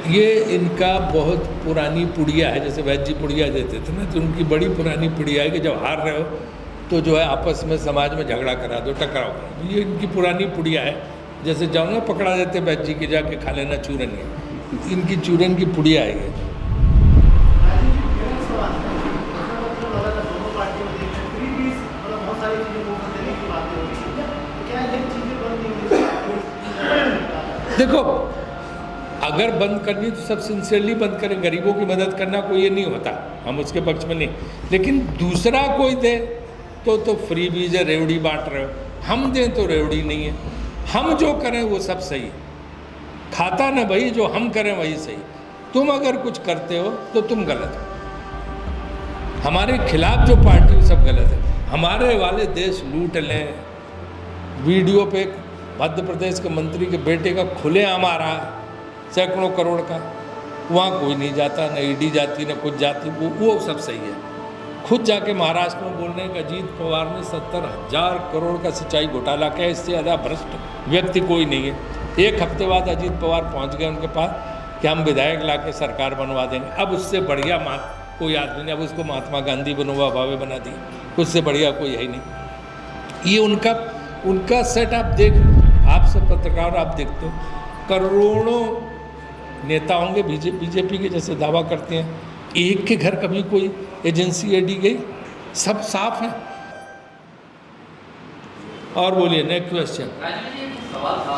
ये इनका बहुत पुरानी पुड़िया है, जैसे वैद्य जी पुड़िया देते थे ना, तो उनकी बड़ी पुरानी पुड़िया है कि जब हार रहे हो तो जो है आपस में समाज में झगड़ा करा दो, टकराव करा दो। ये इनकी पुरानी पुड़िया है। जैसे जाओ ना पकड़ा देते वैद्य जी के, जाके खा लेना चूरन, है इनकी चूरन की पुड़िया है ये। देखो, अगर बंद करनी तो सब सिंसियरली बंद करें। गरीबों की मदद करना कोई ये नहीं होता, हम उसके पक्ष में नहीं, लेकिन दूसरा कोई दे तो फ्री बीज है, रेवड़ी बांट रहे हो। हम दें तो रेवड़ी नहीं है, हम जो करें वो सब सही है। खाता ना भाई, जो हम करें वही सही। तुम अगर कुछ करते हो तो तुम गलत हो। हमारे खिलाफ जो पार्टी सब गलत है। हमारे वाले देश लूट लें, वीडियो पे मध्य प्रदेश के मंत्री के बेटे का खुलेआम आ रहा है, सैकड़ों करोड़ का, वहाँ कोई नहीं जाता, न ईडी जाती न कुछ जाती, वो सब सही है। खुद जाके महाराष्ट्र में बोल रहे हैं कि अजीत पवार ने 70,000 करोड़ का सिंचाई घोटाला किया, इससे ज़्यादा भ्रष्ट व्यक्ति कोई नहीं है। एक हफ्ते बाद अजीत पवार पहुँच गए उनके पास कि हम विधायक ला के सरकार बनवा देंगे। अब उससे बढ़िया कोई आदमी नहीं, अब उसको महात्मा गांधी बनवा भावे बना दी, उससे बढ़िया कोई है ही नहीं। ये उनका सेट आप देख लो, आप सब पत्रकार आप देखते हो, करोड़ों नेता होंगे बीजेपी के जैसे दावा करते हैं, एक के घर कभी कोई एजेंसी ईडी गई? सब साफ है। और बोलिए नेक्स्ट क्वेश्चन। सवाल था,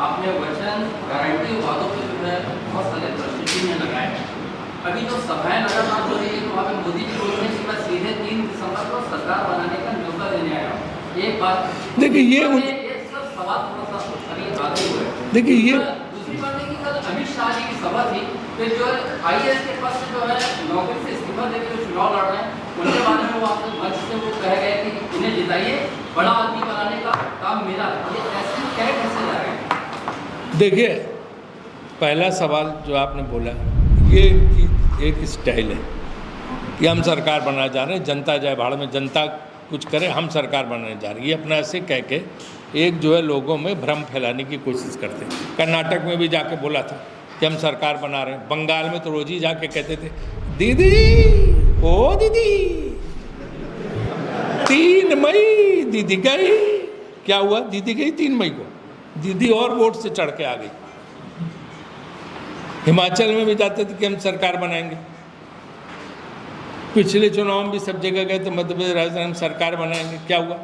आपने वचन गारंटी वादों पे जो है बहुत सारे प्रश्न में लगाए। अभी जो सभाएं लगातार हो रही है, तो वहाँ पे मोदी जी बोल रहे हैं कि मैं सीधे 3 दिसंबर को सरकार बनाने का न्योता देने आया हूँ। एक बात देखिए, ये सवाल थोड़ा सा अभी आगे हुए। देखिए ये दूसरी बात है कि कल अमित शाह जी की सभा थी, फिर जो IAS के पास से जो है नौकरी से इस्तीफा देकर जो चुनाव लड़ रहे हैं, उनके बारे में वो आपके मंच से वो कह गए कि इन्हें जिताइए, बड़ा आदमी बनाने का काम मेरा है। ये ऐसे कैसे जा रहे हैं? देखिए, पहला सवाल जो आपने बोला, ये इनकी एक स्टाइल है कि हम सरकार बनाना जा रहे हैं, जनता जाए भाड़ में, जनता कुछ करे, हम सरकार बनाने जा रहे हैं। ये अपना ऐसे कह के एक जो है लोगों में भ्रम फैलाने की कोशिश करते हैं। कर्नाटक में भी जाके बोला था कि हम सरकार बना रहे हैं। बंगाल में तो रोज ही जाके कहते थे, दीदी ओ दीदी, 3 मई दीदी गई। क्या हुआ? दीदी गई 3 मई को, दीदी और वोट से चढ़ के आ गई। हिमाचल में भी जाते थे कि हम सरकार बनाएंगे। पिछले चुनाव में भी सब जगह गए तो मध्य प्रदेश, राजस्थान हम सरकार बनाएंगे। क्या हुआ?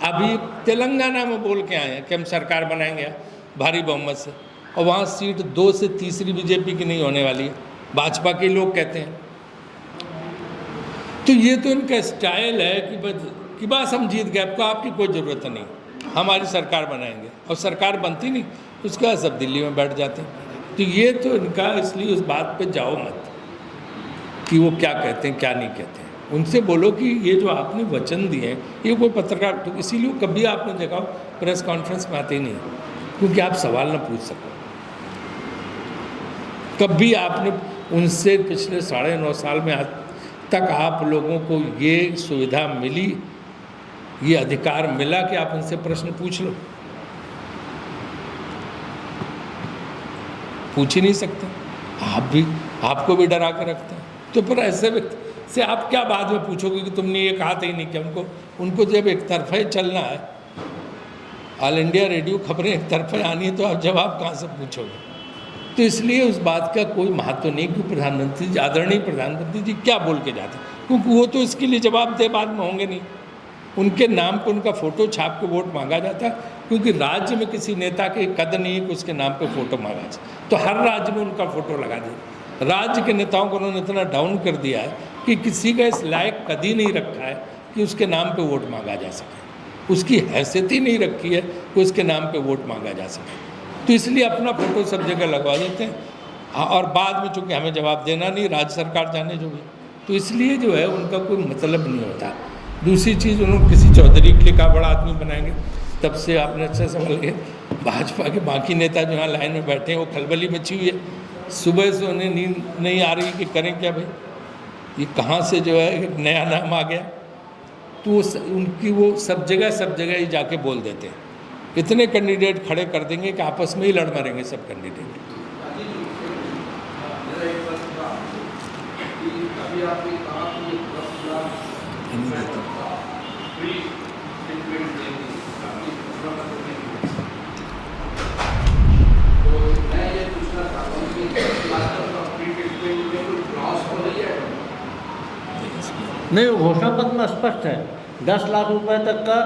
अभी तेलंगाना में बोल के आए हैं कि हम सरकार बनाएंगे भारी बहुमत से, और वहाँ सीट 2 से तीसरी बीजेपी की नहीं होने वाली है, भाजपा के लोग कहते हैं। तो ये तो इनका स्टाइल है कि बस हम जीत गए, आपको आपकी कोई ज़रूरत नहीं, हमारी सरकार बनाएंगे, और सरकार बनती नहीं, उसके बाद सब दिल्ली में बैठ जाते हैं। तो ये तो इनका, इसलिए उस बात पे जाओ मत कि वो क्या कहते हैं क्या नहीं कहते हैं। उनसे बोलो कि ये जो आपने वचन दिए हैं, ये कोई पत्रकार, तो इसीलिए कभी आपने देखा प्रेस कॉन्फ्रेंस में आते ही नहीं, क्योंकि आप सवाल ना पूछ सको। कभी आपने उनसे पिछले 9.5 साल में आज तक आप लोगों को ये सुविधा मिली, ये अधिकार मिला कि आप उनसे प्रश्न पूछ लो? पूछ ही नहीं सकते। आपको भी डरा कर रखते हैं। तो फिर ऐसे व्यक्ति से आप क्या बाद में पूछोगे कि तुमने ये कहा था ही नहीं? कि उनको जब एक तरफा ही चलना है, ऑल इंडिया रेडियो खबरें एक तरफा आनी है, तो आप जवाब कहाँ से पूछोगे? तो इसलिए उस बात का कोई महत्व नहीं कि प्रधानमंत्री जी, आदरणीय प्रधानमंत्री जी क्या बोल के जाते, क्योंकि वो तो इसके लिए जवाबदेह बाद में होंगे नहीं। उनके नाम पर उनका फ़ोटो छाप के वोट मांगा जाता है, क्योंकि राज्य में किसी नेता के कद नहीं है कि उसके नाम पे फ़ोटो मांगा जाए, तो हर राज्य में उनका फ़ोटो लगा दिया। राज्य के नेताओं को उन्होंने इतना डाउन कर दिया है कि किसी का इस लायक कद ही नहीं रखा है कि उसके नाम पे वोट मांगा जा सके, उसकी हैसियत ही नहीं रखी है कि उसके नाम पे वोट मांगा जा सके। तो इसलिए अपना फ़ोटो सब जगह लगवा देते हैं, और बाद में चूँकि हमें जवाब देना नहीं, राज्य सरकार जाने जो भी, तो इसलिए जो है उनका कोई मतलब नहीं होता। दूसरी चीज़, उन्होंने किसी चौधरी के का बड़ा आदमी बनाएंगे, तब से आपने अच्छा समझ गए भाजपा के बाकी नेता जो यहाँ लाइन में बैठे हैं वो खलबली मची हुई है। सुबह से उन्हें नींद नहीं आ रही कि करें क्या भाई, ये कहाँ से जो है एक नया नाम आ गया। तो उनकी वो सब जगह ही जाके बोल देते हैं, इतने कैंडिडेट खड़े कर देंगे कि आपस में ही लड़ मरेंगे सब कैंडिडेट। आपने कहा कि 10 लाख फ्री ट्रीटमेंट देंगे आपकी दूसरा मतलब नहीं। तो मैं ये पूछना चाहता हूँ कि 10 लाख का फ्री ट्रीटमेंट में कोई क्लॉज तो नहीं है? नहीं, वो घोषणा पत्र में स्पष्ट है 10 लाख रुपए तक का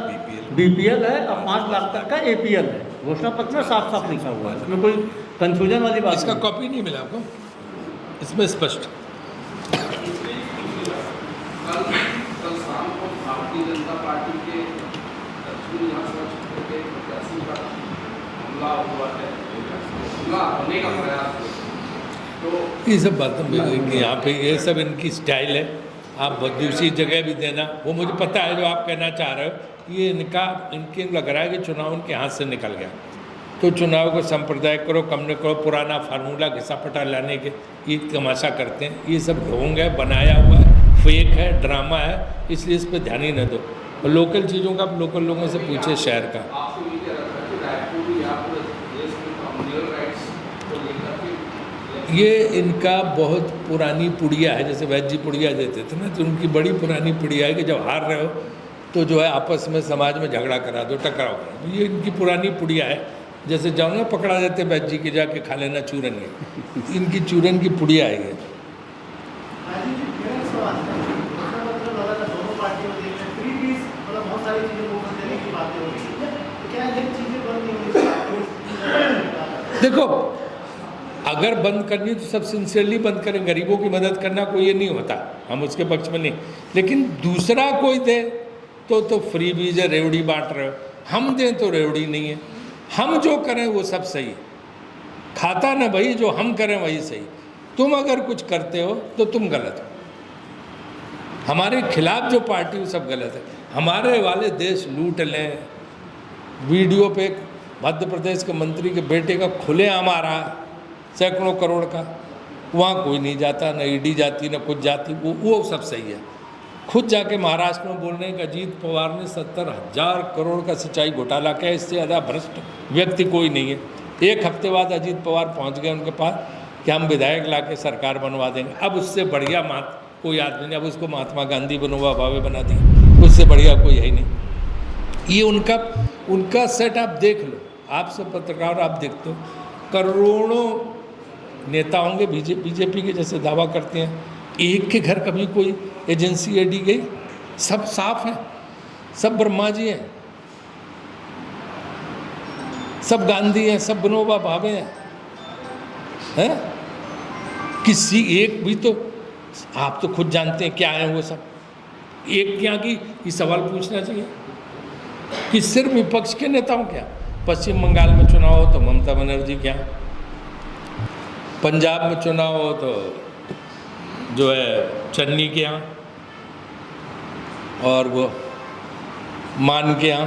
बीपीएल है और 5 लाख तक का एपीएल है। घोषणा पत्र में साफ साफ लिखा हुआ है, इसमें कोई कंफ्यूजन वाली बात इसका नहीं। कॉपी नहीं मिला आपको? इसमें स्पष्ट। कल शाम को भारतीय जनता पार्टी के दक्षिण विधानसभा क्षेत्र के प्रत्याशी पर हमला हुआ है, हमला होने का प्रयास है। तो ये सब बातें कि यहाँ पे ये सब इनकी स्टाइल है। आप दूसरी जगह भी देना, वो मुझे पता है जो आप कहना चाह रहे हो। ये इनके लग रहा है कि चुनाव उनके हाथ से निकल गया, तो चुनाव को सांप्रदायिक करो, कम न करो, पुराना फार्मूला घिसा पटा लाने के ये तमाशा करते हैं। ये सब ढोंग है, बनाया हुआ है, फेक है, ड्रामा है, इसलिए इस पर ध्यान ही न दो। और लोकल चीज़ों का आप लोकल लोगों से पूछे शहर का। आपसे ये कह रहा था कि रायपुर या पूरे देश में कम्युनल राइट्स को लेकर के ये इनका बहुत पुरानी पुड़िया है, जैसे वैद्य जी पुड़िया देते थे ना, तो उनकी बड़ी पुरानी पुड़िया है कि जब हार रहे हो तो जो है आपस में समाज में झगड़ा करा दो, टकराव करा दो। ये इनकी पुरानी पुड़िया है। जैसे जाओ ना पकड़ा देते वैद्य जी के जाके खा लेना चूरन है, इनकी चूरन की पुड़िया है ये। देखो, अगर बंद करनी तो सब सिंसियरली बंद करें। गरीबों की मदद करना कोई ये नहीं होता, हम उसके पक्ष में नहीं। लेकिन दूसरा कोई दे तो फ्री बीज है, रेवड़ी बांट रहे हो। हम दें तो रेवड़ी नहीं है। हम जो करें वो सब सही है। खाता ना भाई, जो हम करें वही सही। तुम अगर कुछ करते हो तो तुम गलत हो। हमारे खिलाफ जो पार्टी वो सब गलत है। हमारे वाले देश लूट लें, वीडियो पे मध्य प्रदेश के मंत्री के बेटे का खुलेआम आ रहा है, सैकड़ों करोड़ का, वहाँ कोई नहीं जाता, न ईडी जाती न कुछ जाती, वो सब सही है। खुद जाके महाराष्ट्र में बोल रहे हैं कि अजीत पवार ने 70,000 करोड़ का सिंचाई घोटाला किया, इससे ज़्यादा भ्रष्ट व्यक्ति कोई नहीं है। एक हफ्ते बाद अजीत पवार पहुँच गए उनके पास कि हम विधायक ला के सरकार बनवा देंगे। अब उससे बढ़िया कोई आदमी नहीं, अब उसको महात्मा गांधी बनोवा भावे बना दिए, उससे बढ़िया कोई है ही नहीं। ये उनका सेट आप देख लो, आप सब पत्रकार आप देखते हो, करोड़ों नेता होंगे बीजेपी के जैसे दावा करते हैं, एक के घर कभी कोई एजेंसी ईडी गई? सब साफ हैं, सब ब्रह्मा जी हैं, सब गांधी हैं, सब विनोबा भावे हैं। किसी एक भी तो, आप तो खुद जानते हैं क्या है वो सब। एक क्या की ये सवाल पूछना चाहिए कि सिर्फ विपक्ष के नेताओं क्या? पश्चिम बंगाल में चुनाव हो तो ममता बनर्जी क्या, पंजाब में चुनाव हो तो जो है चन्नी के यहाँ, और वो मान के यहाँ,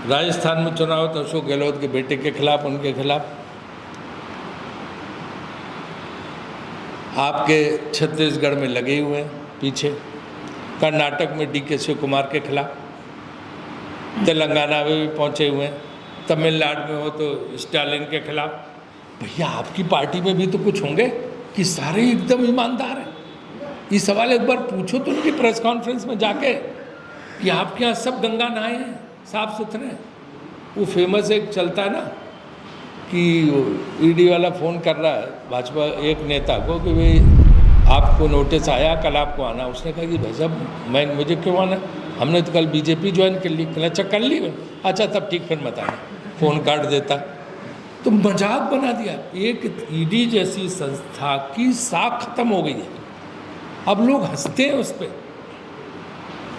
राजस्थान में चुनाव हो तो अशोक गहलोत के बेटे के खिलाफ, उनके खिलाफ, आपके छत्तीसगढ़ में लगे हुए हैं पीछे, कर्नाटक में डीके शिव कुमार के खिलाफ, तेलंगाना में भी पहुँचे हुए हैं, तमिलनाडु में हो तो स्टालिन के खिलाफ। भैया आपकी पार्टी में भी तो कुछ होंगे कि सारे एकदम ईमानदार हैं? ये सवाल एक बार पूछो तो उनकी प्रेस कॉन्फ्रेंस में जाके कि आपके यहाँ सब गंगा नहाए हैं, साफ सुथरे हैं। वो फेमस एक चलता है ना कि ईडी वाला फ़ोन कर रहा है भाजपा एक नेता को कि भाई आपको नोटिस आया, कल आपको आना। उसने कहा कि भाई साहब मुझे क्यों आना, हमने तो कल बीजेपी ज्वाइन कर ली। कल अच्छा कर ली, अच्छा तब ठीक, फिर मत आना, फ़ोन काट देता। तो मजाक बना दिया। एक ईडी जैसी संस्था की साख खत्म हो गई है, अब लोग हंसते हैं उस पर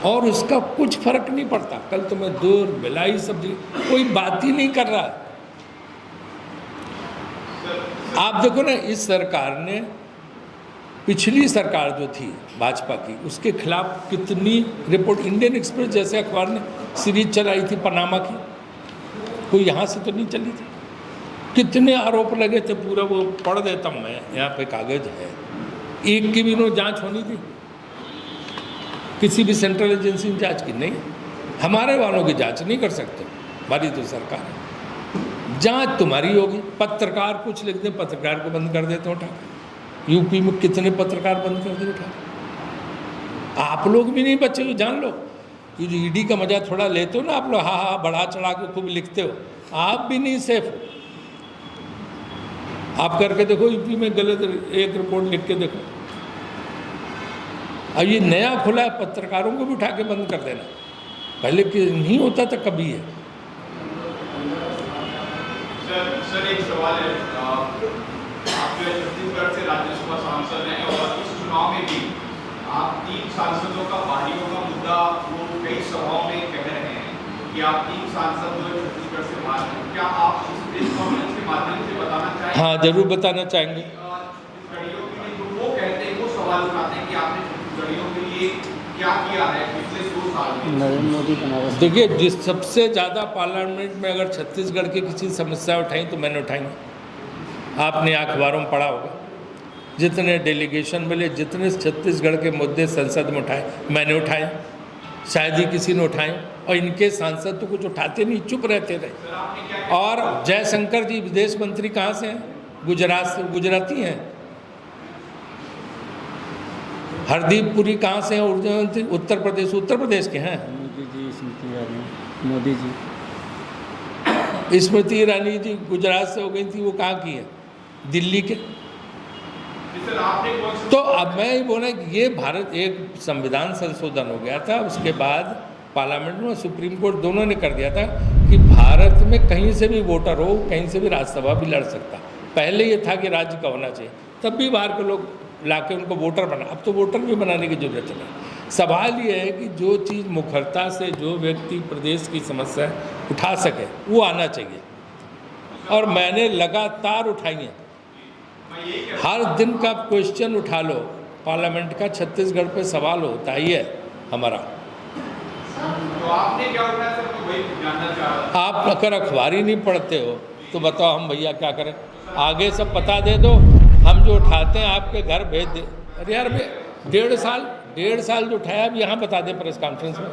और उसका कुछ फर्क नहीं पड़ता। कल तुम्हें दूर मिलाई सब्जी, कोई बात ही नहीं कर रहा है। आप देखो ना, इस सरकार ने, पिछली सरकार जो थी भाजपा की, उसके खिलाफ कितनी रिपोर्ट, इंडियन एक्सप्रेस जैसे अखबार ने सीरीज चलाई थी पनामा की, कोई यहाँ से तो नहीं चली थी। कितने आरोप लगे थे, पूरा वो पढ़ देता हूँ मैं, यहाँ पे कागज है। एक की भी नो जांच होनी थी, किसी भी सेंट्रल एजेंसी ने जांच की नहीं। हमारे वालों की जांच नहीं कर सकते, हमारी तो सरकार है। जांच तुम्हारी होगी। पत्रकार कुछ लिख दें, पत्रकार को बंद कर देते हो उठा। यूपी में कितने पत्रकार बंद कर दिए उठा। आप लोग भी नहीं बचे हो, जान लो कि जो ईडी का मजा थोड़ा लेते हो ना आप लोग, हाँ हाँ बढ़ा चढ़ा के खूब लिखते हो, आप भी नहीं सेफ हो। आप करके देखो यूपी में गलत एक रिपोर्ट लिख के देखो। अब ये नया खुला है, पत्रकारों को भी उठा के बंद कर देना, पहले कि नहीं होता था कभी है। सर एक सवाल है, आप जो है छत्तीसगढ़ से राज्यसभा सांसद हैं और इस चुनाव में भी आप 3 सांसदों का बागियों का मुद्दा वो कई सभाओं में कह रहे हैं कि आप 3 सांसद जो है छत्तीसगढ़ से बाहर हैं। क्या आप इस प्रेस कॉन्फ्रेंस के माध्यम से बताना चाहेंगे? हाँ जरूर बताना चाहेंगे। छत्तीसगढ़ियों के लिए जो वो कहते हैं, वो सवाल उठाते हैं कि आपने छत्तीसगढ़ियों के लिए क्या किया है पिछले 2 साल में? नरेंद्र मोदी बनारस। देखिए, जिस सबसे ज़्यादा पार्लियामेंट में अगर छत्तीसगढ़ की किसी समस्या उठाई तो मैंने उठाई। आपने अखबारों में पढ़ा होगा, जितने डेलीगेशन मिले, जितने छत्तीसगढ़ के मुद्दे संसद में उठाए मैंने उठाए, शायद ही किसी ने उठाए। और इनके सांसद तो कुछ उठाते नहीं, चुप रहते रहे। और जयशंकर जी विदेश मंत्री कहाँ से हैं? गुजरात से, गुजराती हैं। हरदीप पुरी कहाँ से हैं? ऊर्जा मंत्री उत्तर प्रदेश के हैं। मोदी जी, स्मृति ईरानी, मोदी जी। स्मृति ईरानी जी गुजरात से हो गई थी, वो कहाँ की है? दिल्ली के। सर आपने कौन सा तो अब मैं ये बोला कि ये भारत एक संविधान संशोधन हो गया था, उसके बाद पार्लियामेंट में सुप्रीम कोर्ट दोनों ने कर दिया था कि भारत में कहीं से भी वोटर हो, कहीं से भी राज्यसभा भी लड़ सकता। पहले ये था कि राज्य का होना चाहिए, तब भी बाहर के लोग लाके उनको वोटर बना। अब तो वोटर भी बनाने की जरूरत नहीं। सवाल ये है कि जो चीज़ मुखरता से जो व्यक्ति प्रदेश की समस्या उठा सके वो आना चाहिए, और मैंने लगातार उठाई है। हर दिन का क्वेश्चन उठा लो पार्लियामेंट का, छत्तीसगढ़ पे सवाल होता ही है हमारा। तो आपने क्या उठाया सर? तो वही जानना चाह रहा था। आप अगर अखबार ही नहीं पढ़ते हो तो बताओ हम भैया क्या करें? आगे सब पता दे दो, हम जो उठाते हैं आपके घर भेज दे। अरे यार 1.5 साल जो उठाया अब यहाँ बता दें प्रेस कॉन्फ्रेंस में।